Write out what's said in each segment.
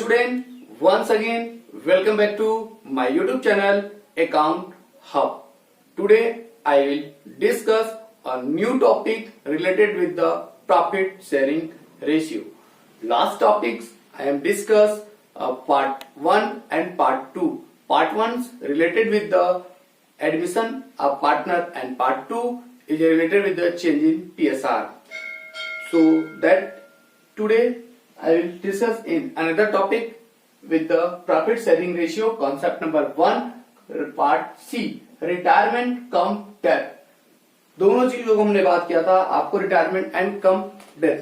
student, once again welcome back to my YouTube channel Account Hub. Today I will discuss a new topic related with the profit sharing ratio. Last topics I have discussed part 1 and part 2. Part 1 is related with the admission of partner and part 2 is related with the change in PSR. So that today I will discuss in another topic with the profit sharing ratio concept number 1 part C retirement come death. दोनों चीजों को हमने बात किया था. आपको retirement and come death,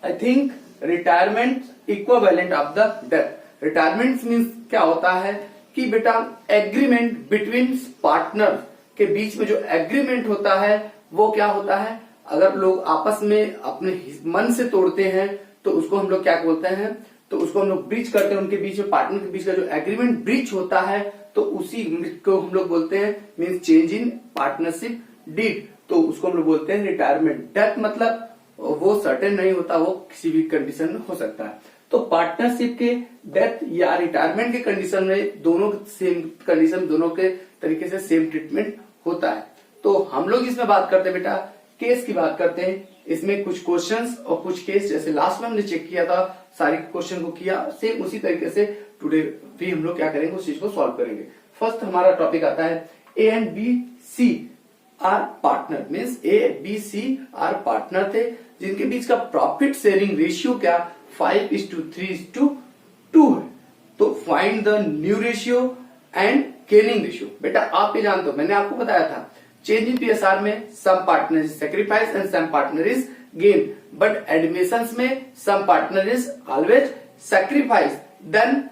I think retirement equivalent of the death. Retirement means क्या होता है कि बेटा एग्रीमेंट बिटवीन पार्टनर के बीच में जो एग्रीमेंट होता है वो क्या होता है. अगर लोग आपस में अपने मन से तोड़ते हैं तो उसको हम लोग क्या बोलते हैं, तो उसको हम लोग ब्रीच करते हैं. उनके बीच में पार्टनर के बीच का जो एग्रीमेंट ब्रीच होता है तो उसी को हम लोग बोलते हैं means change in partnership deed. तो उसको हम लोग बोलते हैं रिटायरमेंट. डेथ मतलब वो सर्टेन नहीं होता, वो किसी भी कंडीशन में हो सकता है. तो पार्टनरशिप के डेथ या रिटायरमेंट के कंडीशन में दोनों सेम कंडीशन, दोनों के तरीके से सेम ट्रीटमेंट होता है. तो हम लोग इसमें बात करते हैं बेटा केस की बात करते हैं. इसमें कुछ क्वेश्चंस और कुछ केस जैसे लास्ट में हमने चेक किया था, सारे क्वेश्चन को किया सेम उसी तरीके से टुडे भी हम लोग क्या करेंगे उस चीज को सॉल्व करेंगे. फर्स्ट हमारा टॉपिक आता है A and B C are partner. Means A B C are partner थे जिनके बीच का प्रॉफिट शेयरिंग रेशियो क्या 5:3:2 है. तो find the new ratio and gaining ratio. बेटा आप ये जानते हो, मैंने आपको बताया था चेंज इन पीएसआर में some partner is sacrifice and some partner is gain, but admissions में some partner is always sacrifice, then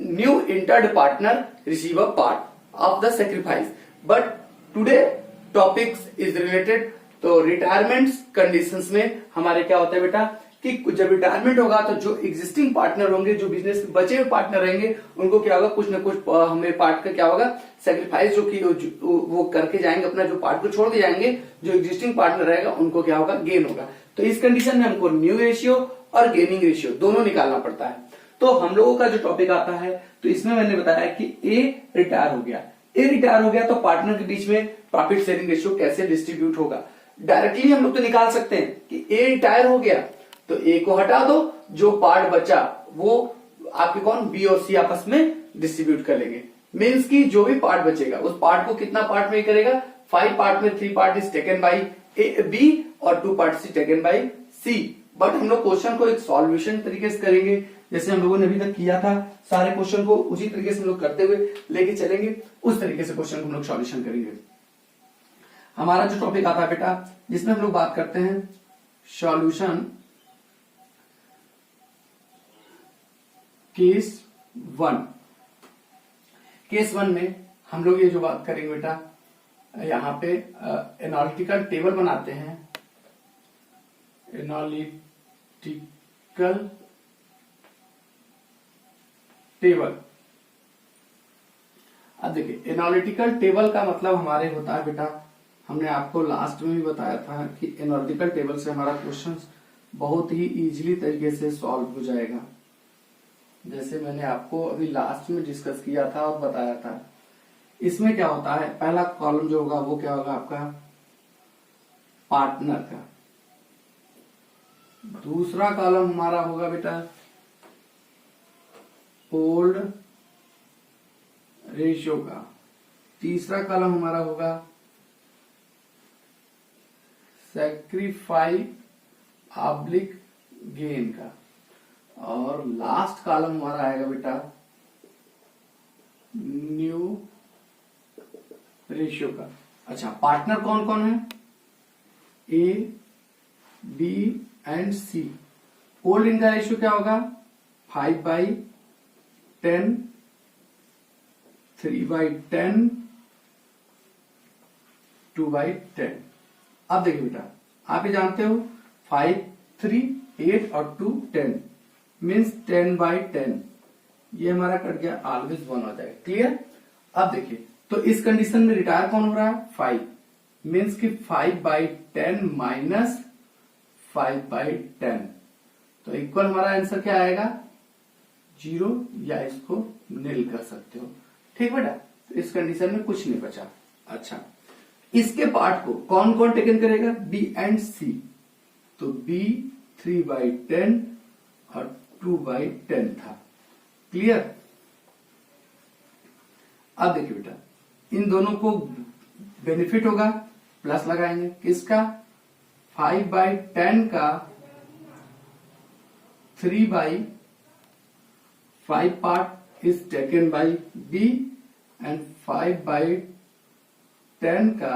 new entered partner receive a part of the sacrifice. But today topics is related to retirement conditions में हमारे क्या होता है बेटा कि जब retirement होगा तो जो एग्जिस्टिंग पार्टनर होंगे, जो बिजनेस में बचे हुए पार्टनर रहेंगे, उनको क्या होगा कुछ ना कुछ हमें पार्ट का क्या होगा सेक्रीफाइस जो कि वो करके जाएंगे, अपना जो पार्ट को छोड़ के जाएंगे. जो एग्जिस्टिंग पार्टनर रहेगा उनको क्या होगा गेन होगा. तो इस कंडीशन में हमको न्यू रेशियो और गेनिंग रेशियो दोनों निकालना पड़ता है. तो हम लोगों का जो टॉपिक आता है तो इसमें मैंने बताया कि ए रिटायर हो गया. ए रिटायर हो गया तो पार्टनर के बीच में प्रॉफिट शेयरिंग रेशियो कैसे डिस्ट्रीब्यूट होगा. डायरेक्टली हम लोग तो निकाल सकते हैं कि ए रिटायर हो गया तो ए को हटा दो, जो पार्ट बचा वो आपके कौन बी और सी आपस में डिस्ट्रीब्यूट कर लेंगे. मीन्स की जो भी पार्ट बचेगा उस पार्ट को कितना पार्ट में करेगा 5 पार्ट में 3 part is taken by B और 2 part is taken by C. But हम लोग क्वेश्चन को एक सॉल्यूशन तरीके से करेंगे जैसे हम लोगों ने अभी तक किया था. सारे क्वेश्चन को उसी तरीके से हम लोग करते हुए लेके चलेंगे, उस तरीके से क्वेश्चन को हम लोग सॉल्यूशन करेंगे. हमारा जो टॉपिक आता है बेटा जिसमें हम लोग बात करते हैं सॉल्यूशन केस 1. केस 1 में हम लोग ये जो बात करेंगे बेटा यहाँ पे एनालिटिकल टेबल बनाते हैं. Analytical table. अब देखिए एनालिटिकल टेबल का मतलब हमारे होता है बेटा, हमने आपको लास्ट में भी बताया था कि एनालिटिकल टेबल से हमारा क्वेश्चन बहुत ही इजीली तरीके से सॉल्व हो जाएगा. जैसे मैंने आपको अभी लास्ट में डिस्कस किया था और बताया था. इसमें क्या होता है पहला कॉलम जो होगा वो क्या होगा आपका पार्टनर का. दूसरा कॉलम हमारा होगा बेटा ओल्ड रेशियो का. तीसरा कॉलम हमारा होगा सेक्रीफाइस ऑब्लिक गेन का. और लास्ट कॉलम हमारा आएगा बेटा न्यू रेशियो का. अच्छा पार्टनर कौन कौन है A B and C. Old इनका रेशियो क्या होगा 5/10, 3/10, 2/10. अब देखिए बेटा आप ये जानते हो 5, 3, 8 और 2, 10 मीन्स 10/10. ये हमारा कट गया ऑलवेज 1 हो जाएगा. क्लियर. अब देखिए तो इस कंडीशन में रिटायर कौन हो रहा है 5 मीन्स कि 5/10 माइनस 5/10 तो इक्वल हमारा आंसर क्या आएगा 0 या इसको नील कर सकते हो। ठीक बेटा, तो इस कंडीशन में कुछ नहीं बचा। अच्छा, इसके पार्ट को कौन कौन टेकन करेगा? बी एंड सी। तो बी 3/10 और 2/10 था। क्लियर? अब देखिए बेटा, इन दोनों को बेनिफिट होगा, प्लस लगाएंगे। किसका? 5/10 का 3/5 part is taken by B and 5/10 का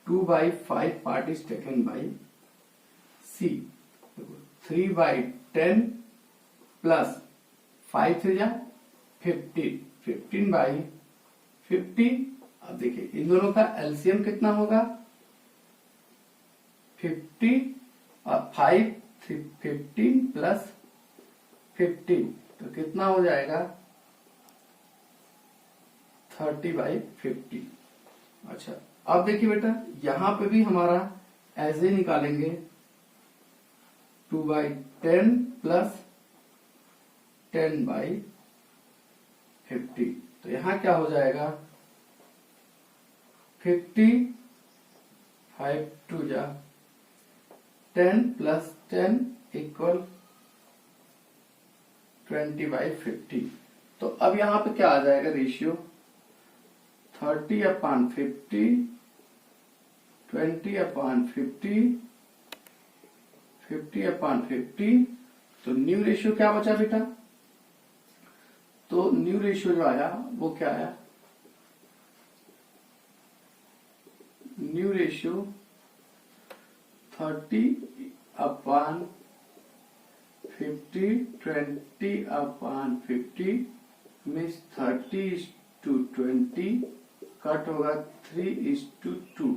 2/5 part is taken by C. 3/10 plus 5 3 जा 15, 15/50। अब देखिए इन दोनों का एलसीएम कितना होगा? 50 और 5 15 प्लस 15, तो कितना हो जाएगा? 30/50। अच्छा, अब देखिए बेटा, यहां पे भी हमारा ऐसे निकालेंगे 2/10 प्लस 10/50। तो यहां क्या हो जाएगा? 50 5 2 जा 10 प्लस 10 इक्वल 20/50। तो अब यहां पे क्या आ जाएगा रेशियो? 30/50, 20/50, 50/50। तो न्यू रेशियो क्या बचा बेटा? तो न्यू रेशियो जो आया वो क्या आया? न्यू रेशियो 30/50, 20/50 मीन्स 30:20 कट होगा 3:2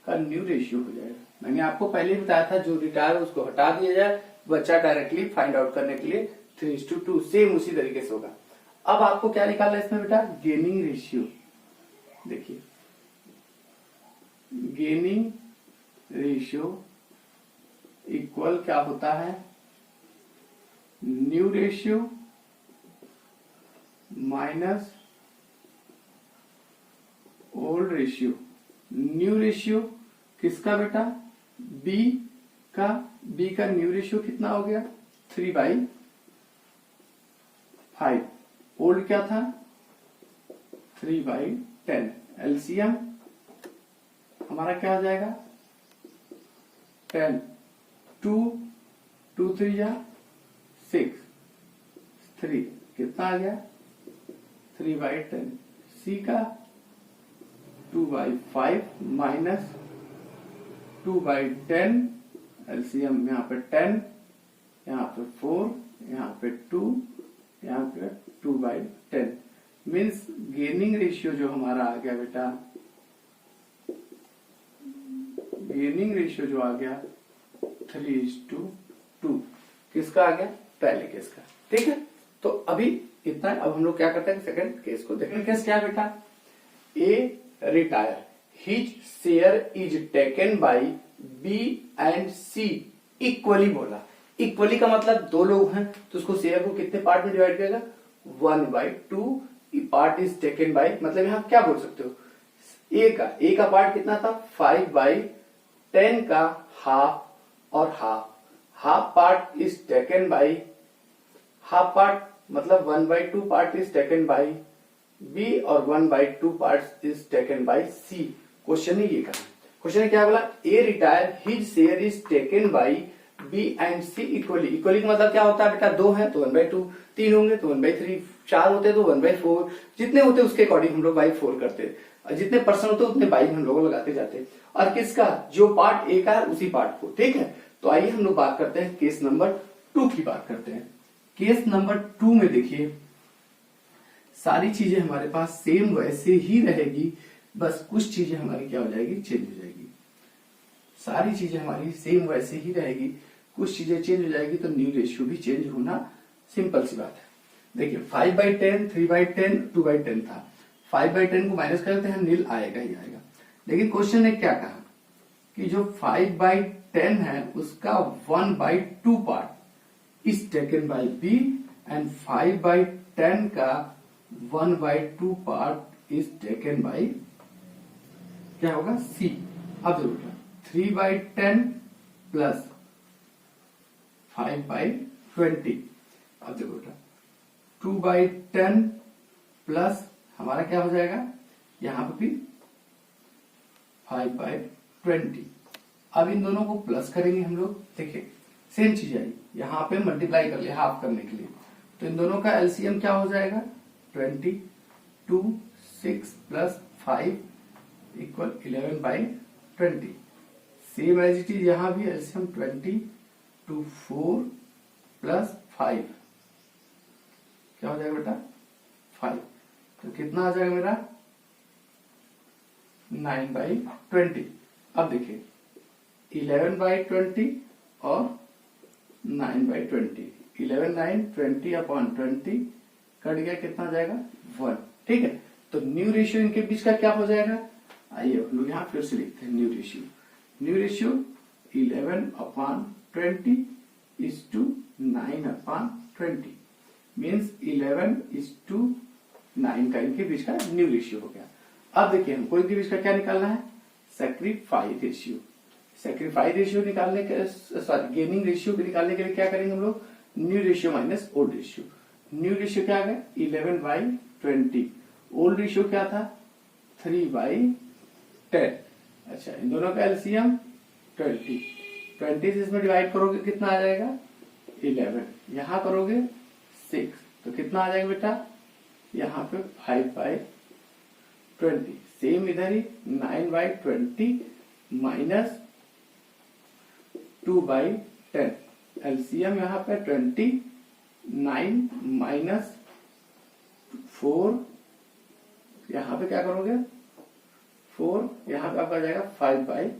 का न्यू रेशियो हो जाएगा। मैंने आपको पहले ही बताया था, जो रिटायर उसको हटा दिया जाए, बच्चा डायरेक्टली फाइंड आउट करने के लिए 3:2 सेम उसी तरीके से होगा। अब आपको क्या निकालना है इसमें बेटा? Gaining ratio. देखिए, गेनिंग रेशियो इक्वल क्या होता है? New ratio minus old ratio. New ratio किसका बेटा? बी का। बी का न्यू रेशियो कितना हो गया? 3/5। ओल्ड क्या था? 3/10। एलसीएम हमारा क्या हो जाएगा? 10, 2 3 जा 6, 3 कितना आ गया? 3/10। सी का 2/5 माइनस 2/10। एलसीएम यहाँ पे 10, यहाँ पे 4, यहाँ पे 2, यहाँ पे 2/10 मीन्स गेनिंग रेशियो जो हमारा आ गया बेटा, गेनिंग रेशियो जो आ गया 3:2। किसका आ गया? पहले केस का। ठीक है, तो अभी इतना। अब हम लोग क्या करते हैं? सेकंड केस को देखें। केस क्या है बेटा? A retire, his share is taken by B and C equally. बोला इक्वली का मतलब दो लोग हैं, तो उसको शेयर को कितने पार्ट में डिवाइड करेगा? 1/2 पार्ट इज टेकन बाय, मतलब यहां क्या बोल सकते हो? ए का पार्ट कितना था? 5/10 का हाफ और half part is taken by, half part मतलब 1/2 part is taken by B और 1/2 part is taken by C. Question ही ये का। क्वेश्चन ने क्या बोला? A retire, his share is taken by B and C equally. Equally का मतलब क्या होता है बेटा? 2 है तो 1/2, 3 होंगे तो 1/3, 4 होते तो 1/4, जितने होते उसके अकॉर्डिंग हम लोग बाई 4 करते, जितने परसेंट होते उतने बाई हम लोग लगाते जाते। और किसका? जो पार्ट ए का है उसी पार्ट को। ठीक है, तो आइए हम लोग बात करते हैं केस नंबर 2 की बात करते हैं। केस नंबर 2 में देखिए, सारी चीजें हमारे पास सेम वैसे ही रहेगी, बस कुछ चीजें हमारी क्या हो जाएगी? चेंज हो जाएगी। सारी चीजें हमारी सेम वैसे ही रहेगी, कुछ चीजें चेंज हो जाएगी, तो न्यू रेशियो भी चेंज होना सिंपल सी बात है। देखिए 5/10, 3/10, 2/10 था। 5/10 को माइनस करते हैं, नील आएगा ही आएगा। लेकिन क्वेश्चन ने क्या कहा? कि जो 5/10 है उसका 1/2 part is taken by B and 5/10 का 1/2 पार्ट इज टेकन बाय क्या होगा सी। अब देखो 3/10 प्लस 5/20। अब देखो 2/10 प्लस हमारा क्या हो जाएगा यहां पर भी 5/20। अब इन दोनों को प्लस करेंगे हम लोग। देखिए सेम चीज आई, यहां पे मल्टीप्लाई कर लिया हाफ करने के लिए, तो इन दोनों का एलसीएम क्या हो जाएगा 20। 2 6 plus 5 equal 11/20। Same as it is यहां भी एलसीएम 20 2 4 प्लस 5 क्या हो जाएगा बेटा 5। तो कितना आ जाएगा मेरा 9/20। अब देखिए 11/20 और 9/20, 11 9 20 अपॉन 20 कट गया, कितना जाएगा 1। ठीक है, तो न्यू रेशियो इनके बीच का क्या हो जाएगा, आइए हम लोग यहां फिर से लिखते हैं new ratio. New ratio 11/20 is to 9/20 means 11:9 का इनके बीच का न्यू रेशियो हो गया। अब देखिए हमको इनके बीच का क्या निकालना है, सैक्रिफाइस रेशियो। सैक्रिफाइस रेशियो निकालने के सॉरी गेनिंग रेशियो निकालने के लिए क्या करेंगे हम लोग, new ratio minus old ratio. New ratio क्या आ गया 11/20, ओल्ड रेशियो क्या था 3/10। अच्छा इन दोनों का एलसीएम 20 से इसमें डिवाइड करोगे कितना आ जाएगा 11, यहां करोगे 6, तो कितना आ जाएगा बेटा यहाँ पे 5/20। सेम इधर ही 9/20 माइनस 2/10, एलसीएम यहाँ पे 20, 9 माइनस 4, यहाँ पे क्या करोगे 4, यहाँ पे आपका जाएगा 5/20।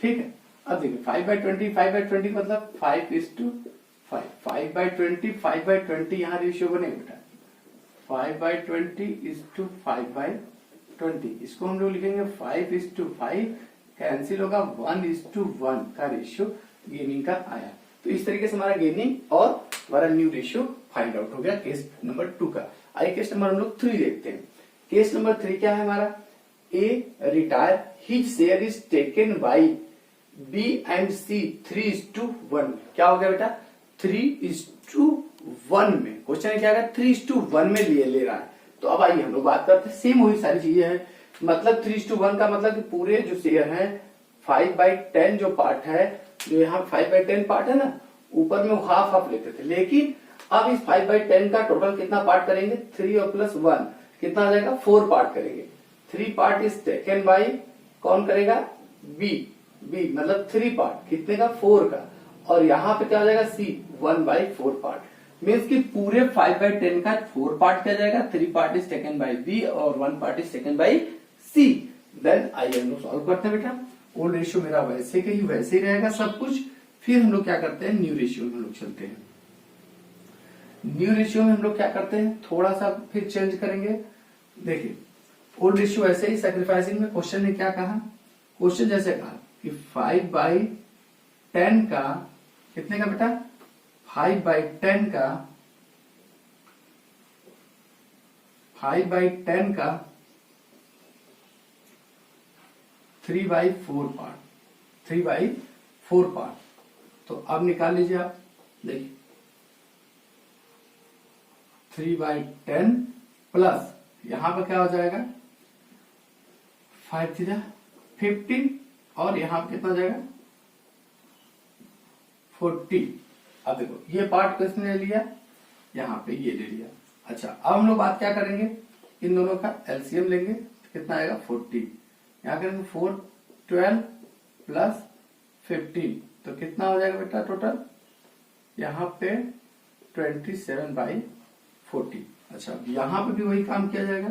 ठीक है, अब देखिए 5/20 मतलब 5:5, 5/20 यहाँ रेशियो बनेगा बेटा 5/20 इसको हम लोग लिखेंगे 5:5, कैंसिल होगा 1:1 का रेशियो गेनिंग का आया। तो इस तरीके से हमारा गेनिंग और हमारा न्यू रेशियो फाइंड आउट हो गया केस नंबर 2 का। आइए केस नंबर हम लोग 3 देखते हैं। केस नंबर 3 क्या है हमारा, A retire his share is taken by B and C 3:1। क्या हो गया बेटा 3:1 में, क्वेश्चन क्या है 3:1 में ले रहा है। तो अब आइए हम लोग बात करते हैं, सेम वही सारी चीजें हैं। मतलब 3:1 का मतलब कि पूरे जो शेयर है 5/10 जो पार्ट है, जो यहाँ 5/10 पार्ट है ना, ऊपर में वो हाफ हाफ लेते थे, लेकिन अब इस 5/10 का टोटल कितना पार्ट करेंगे 3 और प्लस 1 कितना आ जाएगा 4 पार्ट करेंगे। 3 पार्ट इज टेकन बाई कौन करेगा बी मतलब 3 पार्ट कितने का 4 का, और यहाँ पे क्या हो जाएगा सी 1/4 पार्ट, मीन्स कि पूरे 5/10 का 4 पार्ट क्या जाएगा, 3 part is taken by B और 1 part is taken by C. Then आइए हम लोग सॉल्व करते हैं बेटा। ओल्ड रेशियो मेरा वैसे ही रहेगा सब कुछ। फिर हम लोग क्या करते हैं न्यू रेशियो में हम लोग चलते हैं। न्यू रेशियो में हम लोग क्या करते हैं, थोड़ा सा फिर चेंज करेंगे। देखिए ओल्ड रेशियो ऐसे ही सैक्रिफाइसिंग में क्वेश्चन ने क्या कहा, क्वेश्चन जैसे कहा कि 5/10 का कितने का बेटा 5/10 का 3/4 पार्ट 3/4 पार्ट। तो अब निकाल लीजिए आप, देखिए 3/10 प्लस यहां पर क्या हो जाएगा 5 3 15 और यहां पर कितना जाएगा 40। अब देखो ये पार्ट किसने ले लिया, यहाँ पे ये ले लिया। अच्छा अब हम लोग बात क्या करेंगे, इन दोनों का एलसीएम लेंगे तो कितना आएगा 40, यहाँ करेंगे 4 12 प्लस 15 तो कितना हो जाएगा बेटा टोटल यहाँ पे 27/40। अच्छा यहाँ पे भी वही काम किया जाएगा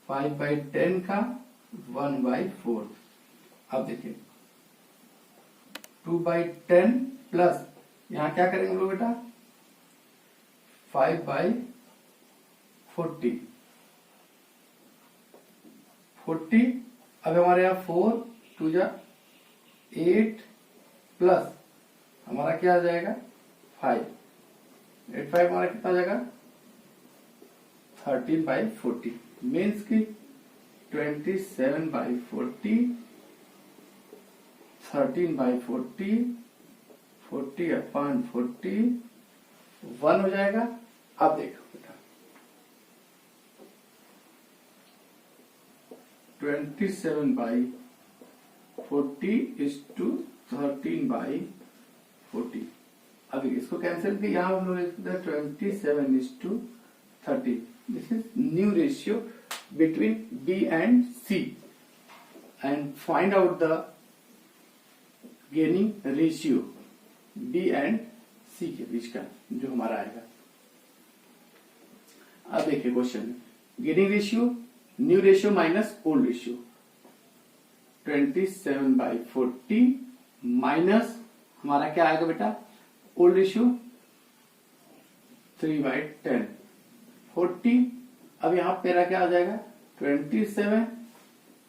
5/10 का 1/4। अब देखिए 2/10 प्लस यहां क्या करेंगे हम लोग बेटा 5/40 अब हमारे यहाँ 4 2 जा 8 प्लस हमारा क्या आ जाएगा 5, 8 5 हमारा कितना आ जाएगा 13/40 मीन्स की 27/40 13/40 40/40 1 हो जाएगा। अब देखो बेटा 27/40 is to 13/40। अब इसको कैंसिल किया, यहाँ हम लोग लिखते हैं 27:30। This is new ratio between B and C and find out the gaining ratio B and C के बीच का जो हमारा आएगा। अब देखिए क्वेश्चन में gaining ratio new ratio minus old ratio 27/40 minus हमारा क्या आएगा बेटा ओल्ड रेशियो 3/10 40। अब यहाँ मेरा क्या आ जाएगा 27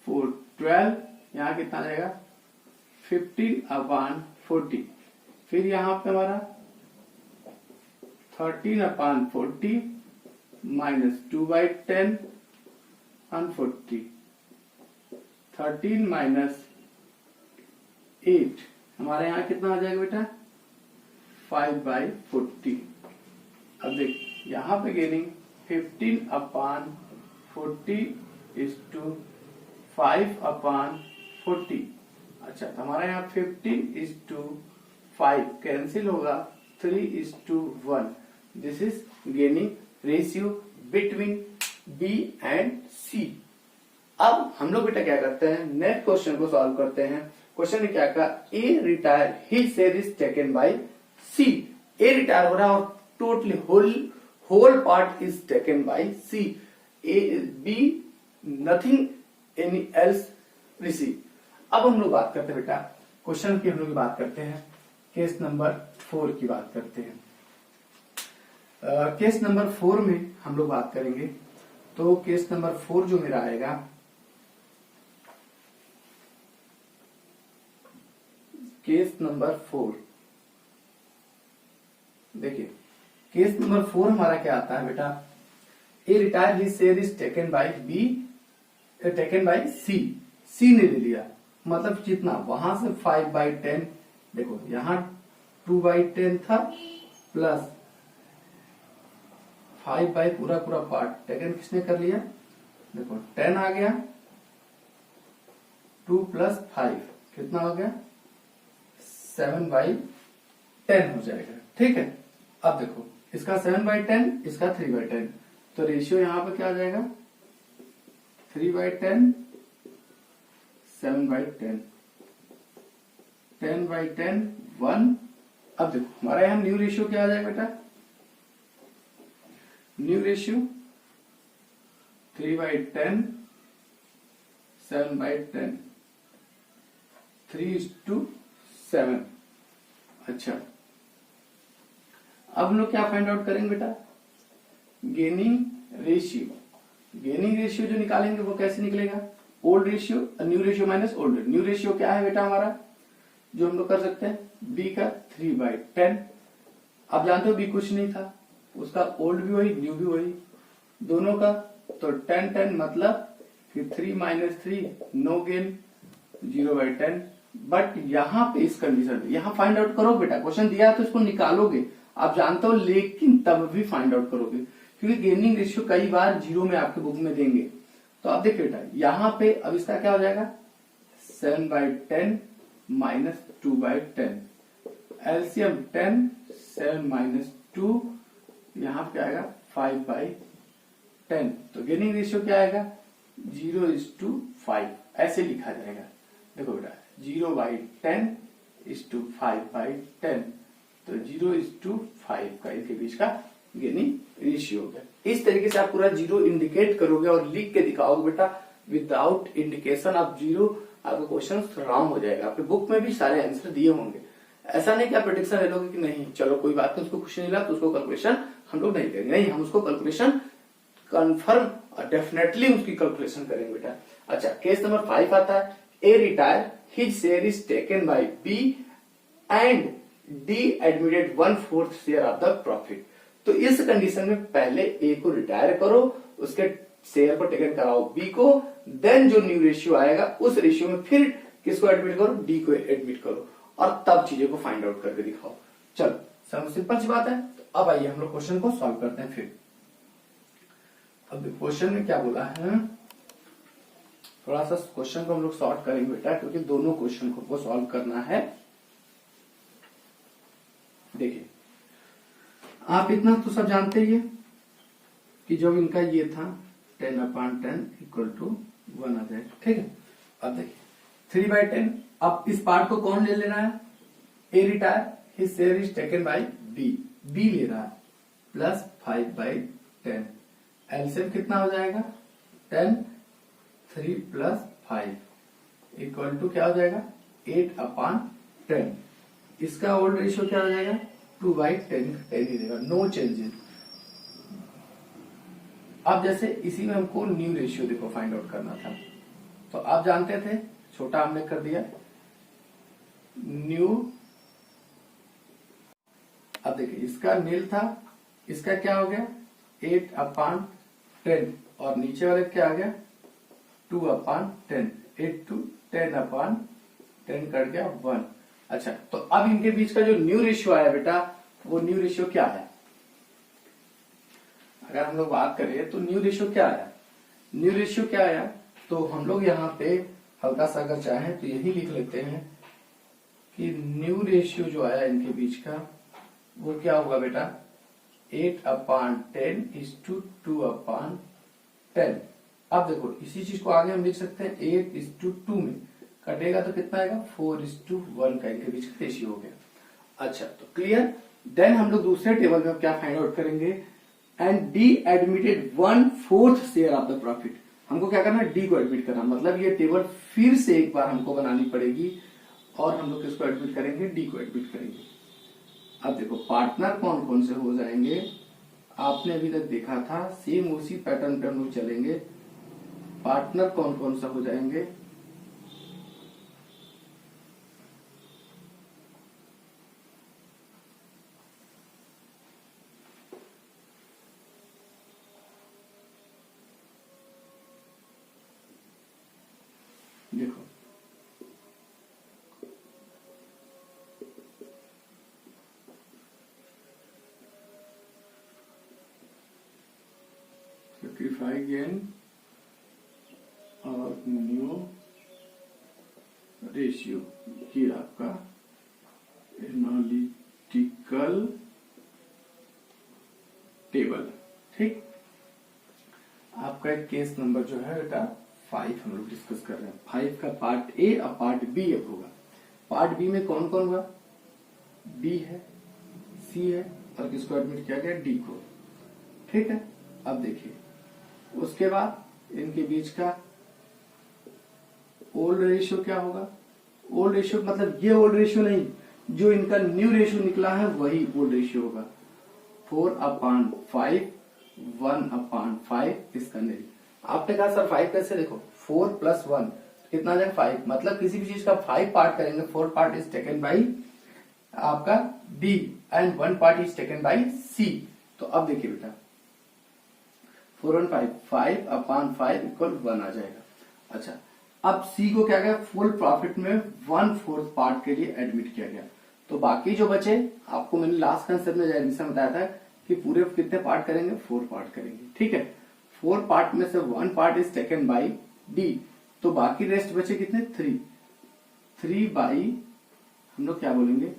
4 12 यहाँ कितना आ जाएगा 15/40। फिर यहाँ पे हमारा 13/40 माइनस 2/10 and 40 13 माइनस 8 हमारे यहाँ कितना आ जाएगा बेटा 5/40। अब देख यहाँ पे गेनिंग 15/40 is to 5/40। अच्छा तो हमारा यहाँ 15 is to 5 कैंसिल होगा 3 is to 1। This is gaining ratio between B and C। अब हम लोग बेटा क्या करते हैं नेक्स्ट क्वेश्चन को सॉल्व करते हैं। क्वेश्चन ने क्या कहा A retire his share is taken by C। A retire हो रहा है और totally whole part is taken by C। B nothing any else receive. अब हम लोग बात करते हैं बेटा क्वेश्चन की हम लोग बात करते हैं केस नंबर 4 की बात करते हैं। केस नंबर 4 में हम लोग बात करेंगे तो केस नंबर 4 जो मेरा आएगा केस नंबर 4 देखिए केस नंबर 4 हमारा क्या आता है बेटा A retire his share is taken by B taken by C. C ने ले लिया मतलब जितना वहां से 5/10 देखो यहाँ 2/10 था प्लस 5 बाई पूरा पार्ट टेकन किसने कर लिया देखो 10 आ गया 2 + 5 कितना हो गया 7/10 हो जाएगा। ठीक है अब देखो इसका 7/10 इसका 3/10 तो रेशियो यहां पे क्या आ जाएगा 3/10 7/10 10/10 1। अब देखो हमारा यहां न्यू रेशियो क्या आ जाएगा बेटा न्यू रेशियो 3/10 7/10 3:7। अच्छा अब हम लोग क्या फाइंड आउट करेंगे बेटा गेनिंग रेशियो जो निकालेंगे वो कैसे निकलेगा old ratio new ratio minus old. New ratio क्या है बेटा हमारा जो हम लोग कर सकते हैं बी का 3/10। आप जानते हो बी कुछ नहीं था उसका ओल्ड भी वही न्यू भी वही दोनों का तो 10/10 मतलब कि 3 - 3 नो गेन 0/10। बट यहाँ पे इस कंडीशन में यहाँ फाइंड आउट करो बेटा क्वेश्चन दिया है तो इसको निकालोगे आप जानते हो लेकिन तब भी फाइंड आउट करोगे क्योंकि गेनिंग रेशियो कई बार 0 में आपके बुक में देंगे। तो आप देखिए बेटा यहाँ पे अब इसका क्या हो जाएगा 7/10 माइनस 2/10 एलसीएम 10 7 - 2 यहाँ पे आएगा 5/10 तो गेनिंग रेशियो क्या आएगा 0:5 ऐसे लिखा जाएगा। देखो बेटा 0/10 to 5/10 तो 0:5 का इनके बीच का गेनिंग रेशियो होगा। इस तरीके से आप पूरा 0 इंडिकेट करोगे और लिख के दिखाओगे बेटा विदाउट इंडिकेशन ऑफ 0 आपका क्वेश्चन रॉन्ग हो जाएगा। आपके बुक में भी सारे आंसर दिए होंगे ऐसा नहीं कि आप प्रेडिक्शन ले लोगे कि नहीं चलो कोई बात नहीं उसको कुछ नहीं मिला तो उसको कैलकुलेशन हम लोग नहीं करेंगे नहीं हम उसको कैलकुलेशन कंफर्म और डेफिनेटली उसकी कैलकुलेशन करेंगे बेटा। अच्छा, केस नंबर 5 आता है, A retire, his share is taken by B and D admitted 1/4 share of the profit. तो इस कंडीशन में पहले ए को रिटायर करो, उसके शेयर को टेकन कराओ बी को, देन जो न्यू रेशियो आएगा उस रेशियो में फिर किसको एडमिट करो, डी को एडमिट करो, और तब चीजों को फाइंड आउट करके दिखाओ। चलो, सब सिंपल सी बात है। तो अब आइए हम लोग क्वेश्चन को सॉल्व करते हैं फिर। अब क्वेश्चन में क्या बोला है, थोड़ा सा क्वेश्चन को हम लोग सॉल्व करेंगे बेटा, क्योंकि दोनों क्वेश्चन को सॉल्व करना है। देखिए, आप इतना तो सब जानते ही है कि जब इनका ये था 10/10 इक्वल टू 1 आ जाएगा, ठीक है। अब देखिए 3/10, अब इस पार्ट को कौन ले लेना है, A retire, his share is taken by B, B ले रहा है, प्लस 5/10, एलसीएम कितना हो जाएगा 10, 3 प्लस 5 इक्वल टू क्या हो जाएगा 8/10। इसका ओल्ड रेशियो क्या हो जाएगा 2/10, 10 ही देगा, नो चेंजेस। अब जैसे इसी में हमको न्यू रेशियो देखो फाइंड आउट करना था, तो आप जानते थे, छोटा हमने कर दिया न्यू। अब देखिए इसका नील था, इसका क्या हो गया 8/10, और नीचे वाले क्या आ गया 2/10, 8 to 10/10 कट गया 1। अच्छा, तो अब इनके बीच का जो न्यू रेशियो आया बेटा, वो न्यू रेशियो क्या है, अगर हम लोग बात करें तो न्यू रेशियो क्या आया, न्यू रेशियो क्या आया, तो हम लोग यहाँ पे हल्का सा अगर चाहें तो यही लिख लेते हैं कि न्यू रेशियो जो आया इनके बीच का वो क्या होगा बेटा 8/10 is to 2/10। अब देखो इसी चीज को आगे हम लिख सकते हैं 8:2 में कटेगा तो कितना आएगा 4:1 का इनके बीच का रेशियो हो गया। अच्छा, तो क्लियर। देन हम लोग दूसरे टेबल में क्या फाइंड आउट करेंगे, and D admitted 1/4 share of the profit. हमको क्या करना है, डी को एडमिट करना, मतलब ये टेबल फिर से एक बार हमको बनानी पड़ेगी, और हम लोग किसको एडमिट करेंगे, डी को एडमिट करेंगे। अब देखो पार्टनर कौन कौन से हो जाएंगे, आपने अभी तक देखा था, सेम उसी पैटर्न पे हम लोग चलेंगे। पार्टनर कौन कौन सा हो जाएंगे, देखो सेक्रीफाई गेन और न्यू रेशियो, ये आपका एनालिटिकल टेबल, ठीक। आपका एक केस नंबर जो है बेटा 5 हम लोग डिस्कस कर रहे हैं। 5 का पार्ट ए और पार्ट बी अब होगा। पार्ट बी में कौन कौन हुआ, बी है, सी है, और किसको एडमिट किया गया, डी को, ठीक है। अब देखिए उसके बाद इनके बीच का ओल्ड रेशियो क्या होगा, ओल्ड रेशियो मतलब ये ओल्ड रेशियो नहीं, जो इनका न्यू रेशियो निकला है वही ओल्ड रेशियो होगा। 4/5, 1/5 इसका नहीं। आपने कहा सर 5 कैसे, देखो 4 + 1 कितना आ जाएगा 5, मतलब किसी भी चीज का 5 पार्ट करेंगे, 4 पार्ट इज टेकन बाई आपका D and 1 part is taken by C. तो अब देखिए बेटा 4 और 5, 5/5 इक्वल 1 आ जाएगा। अच्छा, अब सी को क्या गया, फुल प्रॉफिट में 1/4 पार्ट के लिए एडमिट किया गया। तो बाकी जो बचे, आपको मैंने लास्ट कंसेप्ट में एडमिशन बताया था कि पूरे कितने पार्ट करेंगे, 4 पार्ट करेंगे, ठीक है। 4 पार्ट में से 1 part is taken by D, तो बाकी रेस्ट बचे कितने 3 बाई, हम लोग क्या बोलेंगे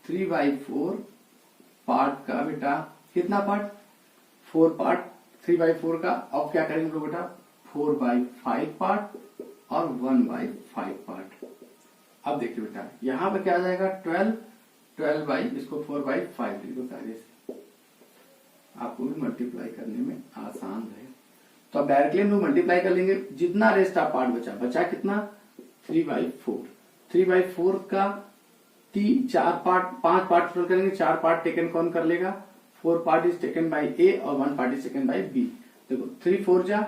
3/4 पार्ट का बेटा कितना पार्ट 4 पार्ट, 3/4 का। अब क्या करेंगे लोग बेटा 4/5 पार्ट और 1/5 पार्ट। अब देखिए बेटा यहां पे क्या आ जाएगा 12 बाई, इसको 4/5 लिखो पहले से, आपको भी मल्टीप्लाई करने में आसान रहे। तो अब डायरेक्टली हम लोग मल्टीप्लाई कर लेंगे, जितना रेस्ट आप पार्ट बचा कितना 3/4, 3/4 का 4 पार्ट 5 पार्ट करेंगे, 4 पार्ट टेकन कौन कर लेगा, 4 part is taken by A और 1 part is taken by B. देखो 3 4 जा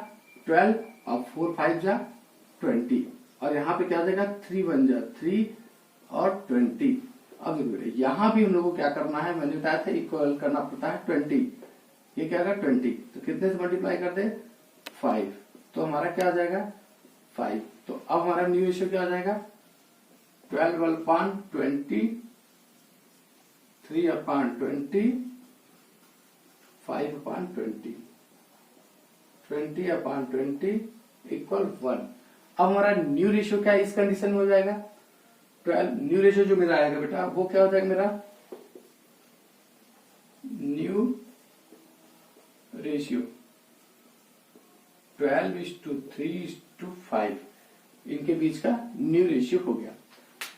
12 और 4 5 जा 20 और यहाँ पे क्या हो जाएगा 3 1 जा 3 और 20। अब देखो बेटा यहाँ भी हम लोग को क्या करना है, मैंने बताया था इक्वल करना पड़ता है 20। ये क्या होगा 20, तो कितने से मल्टीप्लाई कर दे 5, तो हमारा क्या आ जाएगा 5। तो अब हमारा न्यू रेशियो क्या आ जाएगा 12/20, 3/20, 5/20, 20/20 इक्वल 1। अब हमारा न्यू रेशियो क्या इस कंडीशन में हो जाएगा 12। न्यू रेशियो जो मेरा आएगा बेटा वो क्या हो जाएगा मेरा न्यू रेशियो 12:3:5 इनके बीच का न्यू रेशियो हो गया।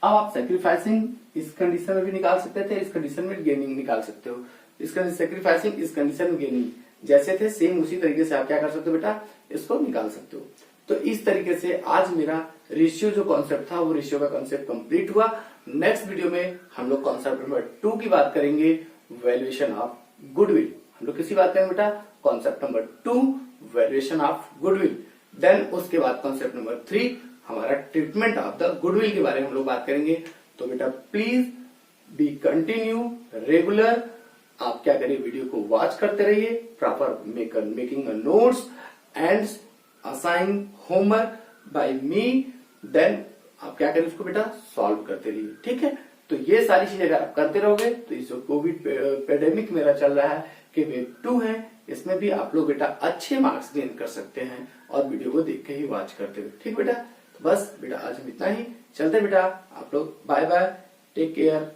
अब आप सेक्रीफाइसिंग इस कंडीशन में भी निकाल सकते थे, इस कंडीशन में गेनिंग निकाल सकते हो। इसका सेक्रीफाइसिंग इस कंडीशन में गेनिंग जैसे थे सेम उसी तरीके से आप क्या कर सकते हो बेटा इसको निकाल सकते हो। तो इस तरीके से आज मेरा रेशियो जो कॉन्सेप्ट था वो रेशियो का कॉन्सेप्ट कंप्लीट हुआ। नेक्स्ट वीडियो में हम लोग कॉन्सेप्ट नंबर 2 की बात करेंगे, वैल्यूएशन ऑफ गुडविल। हम लोग किसी बात करेंगे बेटा concept number 2 valuation of goodwill. Then उसके बाद कॉन्सेप्ट नंबर 3 हमारा ट्रीटमेंट ऑफ द गुडविल के बारे में हम लोग बात करेंगे। तो बेटा प्लीज बी कंटिन्यू रेगुलर, आप क्या करिए वीडियो को वॉच करते रहिए, proper making notes and assign homework by me. Then आप क्या करें उसको बेटा सॉल्व करते रहिए, ठीक है। तो ये सारी चीजें अगर आप करते रहोगे तो इस कोविड पेंडेमिक मेरा चल रहा है कि वेव 2 है, इसमें भी आप लोग बेटा अच्छे मार्क्स गेन कर सकते हैं और वीडियो को देख के ही वॉच करते हुए, ठीक बेटा। तो बस बेटा आज हम इतना ही, चलते बेटा आप लोग, बाय बाय, टेक केयर।